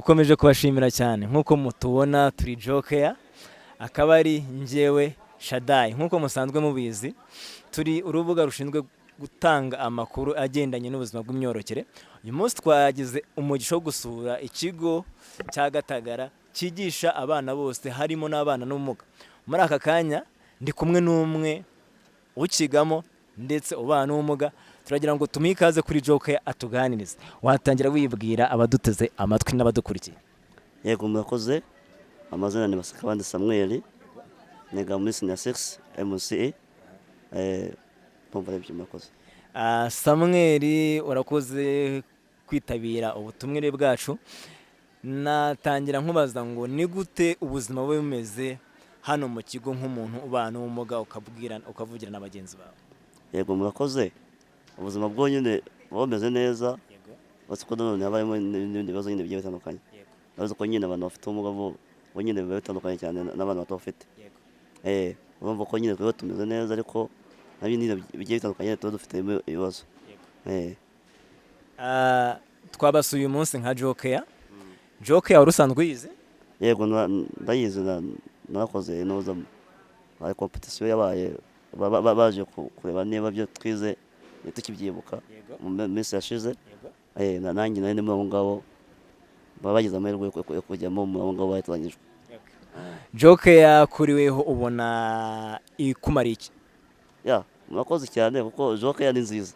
dukomeje kubashimira cyane nk'uko mutubona turi Joker akaba ari njyewe Shaddai nk'uko musanzwe mubizi turi urubuga rushinzwe gutanga amakuru agendanye n'ubuzima bw'imyororokere. Uyu munsi twagize umugisha wo gusura ikigo cya Gatagara cyigisha abana bose harimo n'abana n'ubumuga. Muri aka kanya ndi kumwe n'umwe ukigamo ndetse ubana n'ubumuga, turagira ngo tumuhe ikaze kuri Joker atuganirize. Watangira wibwira abaduteze amatwi n'abadukurikiye. Yego murakoze, amazina ni Basakabandi Samuel, niga muri senior 6 MCA. Mpamvu murakoze. Samuel, urakoze kwitabira ubutumire bwacu. Natangira nkubaza ngo ni gute ubuzima bwe bumeze hano mu kigo nk'umuntu ubana n'ubumuga ukavugira na bagenzi bawe? Yego murakoze, ubuzima bwo nyine bumeze neza. Yego. Bose ko none habayemo n'ibindi bibazo nyine bigiye bitandukanye. Yego. Nazo ko nyine abantu bafite ubumuga bo nyine biba bitandukanye cyane n'abantu batafite. Yego. Urumva ko nyine twebwe tumeze neza ariko nabindi bigiye bitandukanye tuba dufite ibibazo. Yego. Twabasuye uyu munsi nka Joker. Joker wari usanzwe uyizi? Yego ndayizi, nakoze noza ari competition yabaye baje kureba niba byo twize tukibyibuka mu minsi yashize. Nanjye nari mu ngabo babagize amahirwe yo kujyamo mu ngabo bayitangijwe. Joker kuriweho ubona ikumara iki? Murakoze cyane kuko Joker ni nziza.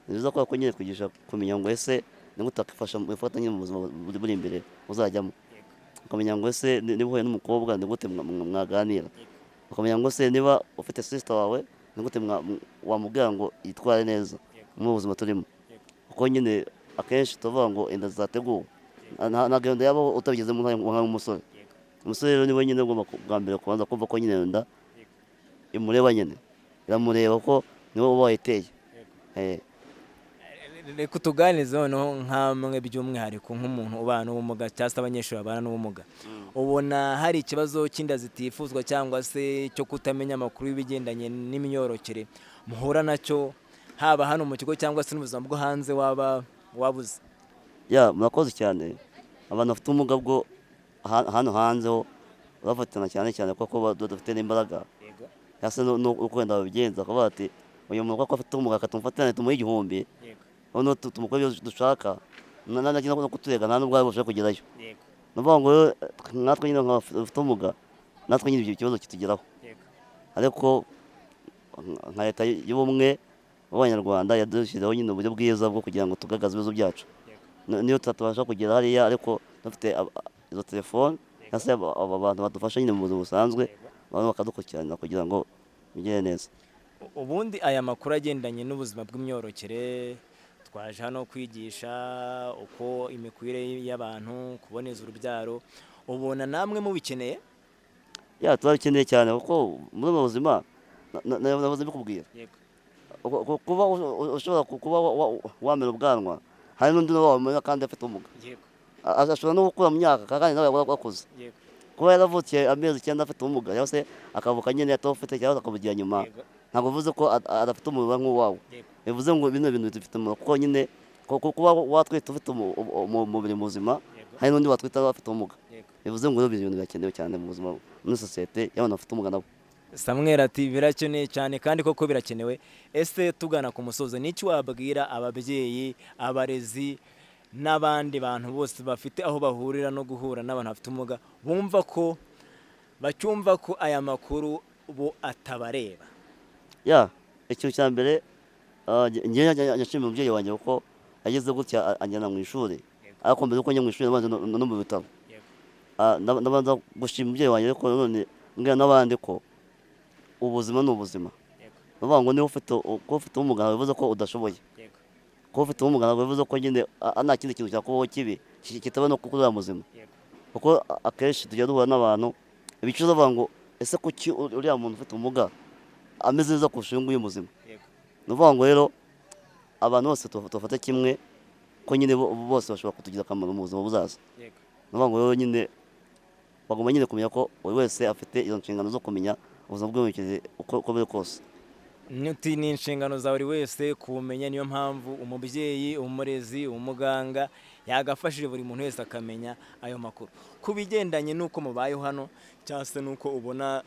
Nziza ko nyine kwigisha kumenya ngo ese ningutakifasha ifatanye mu buzima buri imbere uzajyamo. Ukamenya ngo ese niba uhuye n'umukobwa ni gute mwaganira. Ukamenya ngo se niba ufite sister wawe ni gute wamubwira ngo yitware neza mu buzima turimo. Kuko nyine akenshi tuvuga ngo inda zateguwe nta gahunda yabo utabigezemo nk'umusore. Umusore rero niwe nyine ugomba bwa mbere kubanza kumva ko nyine inda imureba nyine iramureba ko niwe uba wayiteye. Reka tuganirize noneho nk'amwe by'umwihariko nk'umuntu ubana n'ubumuga cyangwa se abanyeshuri babana n'ubumuga. Ubona hari ikibazo cy'inda zitifuzwa cyangwa se cyo kutamenya amakuru y'ibigendanye n'imyororokere muhura nacyo haba hano mu kigo cyangwa se n'ubuzima bwo hanze waba wabuze? Murakoze cyane. Abantu bafite ubumuga bwo hano hanze ho bafatana cyane kuko dufite n'imbaraga. Yase no kwenda babigenza akavuga ati uyu muntu ko afite ubumuga akatumfatana tumuhe 1,000. Ono tumukora ibyo dushaka nanagina no kuturega nta nubwo bashaka kugerayo. Nuvuga ngo natwe nyine nk'abafite ubumuga natwe nyine ibyo kibazo kitugeraho. Ariko nka leta y'ubumwe b'Abanyarwanda yadushyizeho nyine uburyo bwiza bwo kugira ngo tugagaze ibibazo byacu. Niyo tutabasha kugera hariya ariko dufite izo telefone cyangwa se abantu badufasha nyine mu buzima busanzwe abantu bakadukurikirana kugira ngo bigere neza. Ubundi aya makuru agendanye n'ubuzima bw'imyororokere twaje hano kwigisha uko imikwire y'abantu kuboneza urubyaro, ubona namwe mubikeneye? Turabikeneye cyane kuko muri ubu buzima nabuze bikubwira. Kuba ushobora kuba wamera ubwanwa hari n'undi wamera kandi afite ubumuga. Ashobora no gukura mu myaka kandi nawe wakuze. Kuba yaravukiye amezi 9 afite ubumuga cyangwa se akavuka nyine atawufite cyangwa akabugira nyuma, ntabwo bivuze ko adafite umubiri nk'uwawe. Bivuze ngo bino bintu bifite umumaro kuko nyine kuba watwita ufite umubiri muzima hari n'undi watwita afite ubumuga. Bivuze ngo ibyo bintu birakenewe cyane mu buzima muri societe y'abantu bafite ubumuga nabo. Samuel ati birakeneye cyane kandi koko birakenewe. Ese tugana ku musozo n'iki wabwira ababyeyi, abarezi n'abandi bantu bose bafite aho bahurira no guhura n'abantu bafite ubumuga bacyumva ko aya makuru bo atabareba? Ikintu cya mbere njye nyashimira umubyeyi wanjye kuko ageze gutya anjyana mu ishuri, ariko mbere uko njya mu ishuri nabanza no mu bitabo. Ndabanza gushima umubyeyi wanjye ariko none mbwira n'abandi ko ubuzima ni ubuzima. Nuvuga ngo niba ufite ubumuga bivuze ko udashoboye. Kuba ufite ubumuga bivuze ko nyine nta kindi kintu cyakubaho kibi kitaba no kukurira muzima. Kuko akenshi tujya duhura n'abantu ibicuza bavuga ngo ese kuki uriya muntu ufite ubumuga ameze neza kurusha uyu nguyu muzima. Nuvuga ngo rero abantu bose tufate kimwe ko nyine bose bashobora kutugira akamaro mu buzima buzaza. Nuvuga ngo rero nyine bagomba nyine kumenya ko buri wese afite izo nshingano zo kumenya ubuzima bw'imyororokere uko biri kose. ni inshingano za buri wese kumenya, niyo mpamvu umubyeyi, umurezi, umuganga yagafashije buri muntu wese akamenya ayo makuru ku bigendanye n'uko mubayeho hano, cyangwa se n'uko ubona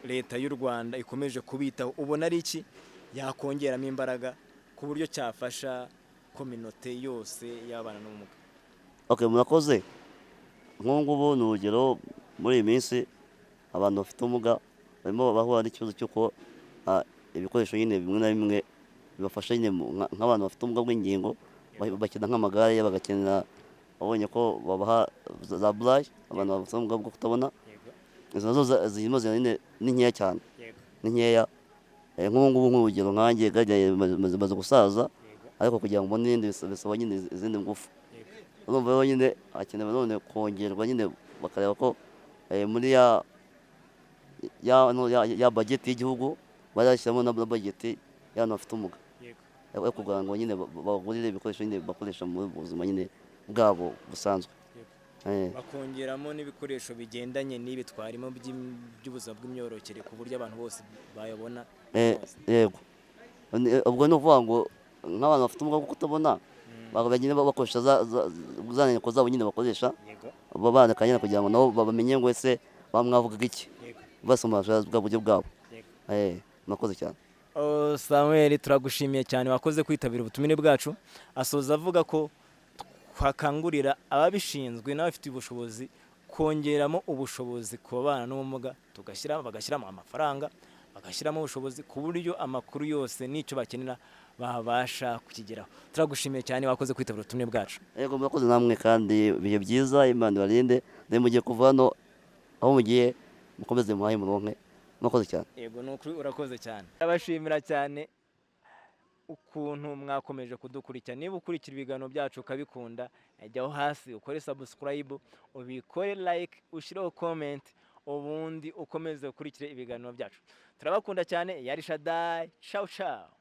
leta y'u Rwanda ikomeje kubitaho. Ubona ari iki yakongeramo imbaraga ku buryo cyafasha kominote yose y'abana n'ubumuga? Okay, murakoze. Nk'ubu ni urugero, muri iyi minsi abantu bafite ubumuga barimo bahura n'ikibazo cy'uko ibikoresho nyine bimwe na bimwe bibafasha nyine nk'abantu bafite ubumuga bw'ingingo, bakina nk'amagare, bagakenera, babonye ko babaha za burayi abantu bafite ubumuga bwo kutabona. Izo nazo zirimo nyine ni nkeya cyane, ni nkeya. Nk'ubu ngubu nk'urugero nkanjye maze gusaza, ariko kugira ngo mbone ibindi bisaba nyine izindi ngufu. Urumva rero nyine hakenewe none kongerwa nyine bakareba ko muri ya bageti y'igihugu bazashyiramo na bageti y'abantu bafite ubumuga, yo kugira ngo nyine bagurire ibikoresho nyine bakoresha mu buzima nyine bwabo busanzwe. Bakongeramo n'ibikoresho bigendanye n'ibitwarimo by'ubuzima bw'imyororokere ku buryo abantu bose bayabona. Yego, ubwo ni ukuvuga ngo nk'abantu bafite ubumuga bwo kutabona bagenda bakoresha za nyandiko zabo nyine bakoresha, bandika nyine kugira ngo nabo bamenye ngo ese bamwavugaga iki, basoma bwa buryo bwabo. Murakoze cyane. Samuel, turagushimiye cyane, wakoze kwitabira ubutumire bwacu. Asoza avuga ko twakangurira ababishinzwe n'abafite ubushobozi kongeramo ubushobozi ku bana n'ubumuga, bagashyiramo amafaranga, bagashyiramo ubushobozi ku buryo amakuru yose n'icyo bakenera babasha kukigeraho. Turagushimiye cyane, wakoze kwitabira ubutumire bwacu. Yego, murakoze namwe kandi ibihe byiza, Imana ibarinde. Ndetse mugiye kuva hano aho mugiye mukomeze muhaye muronke. Murakoze cyane. Yego, nukuri urakoze cyane. Ndabashimira cyane ukuntu mwakomeje kudukurikira. Niba ukurikira ibiganiro byacu ukabikunda, jyaho hasi ukore subscribe, ubikore like, ushireho comment, ubundi ukomeze gukurikira ibiganiro byacu. Turabakunda cyane. Yari Shaddai. Ciao ciao.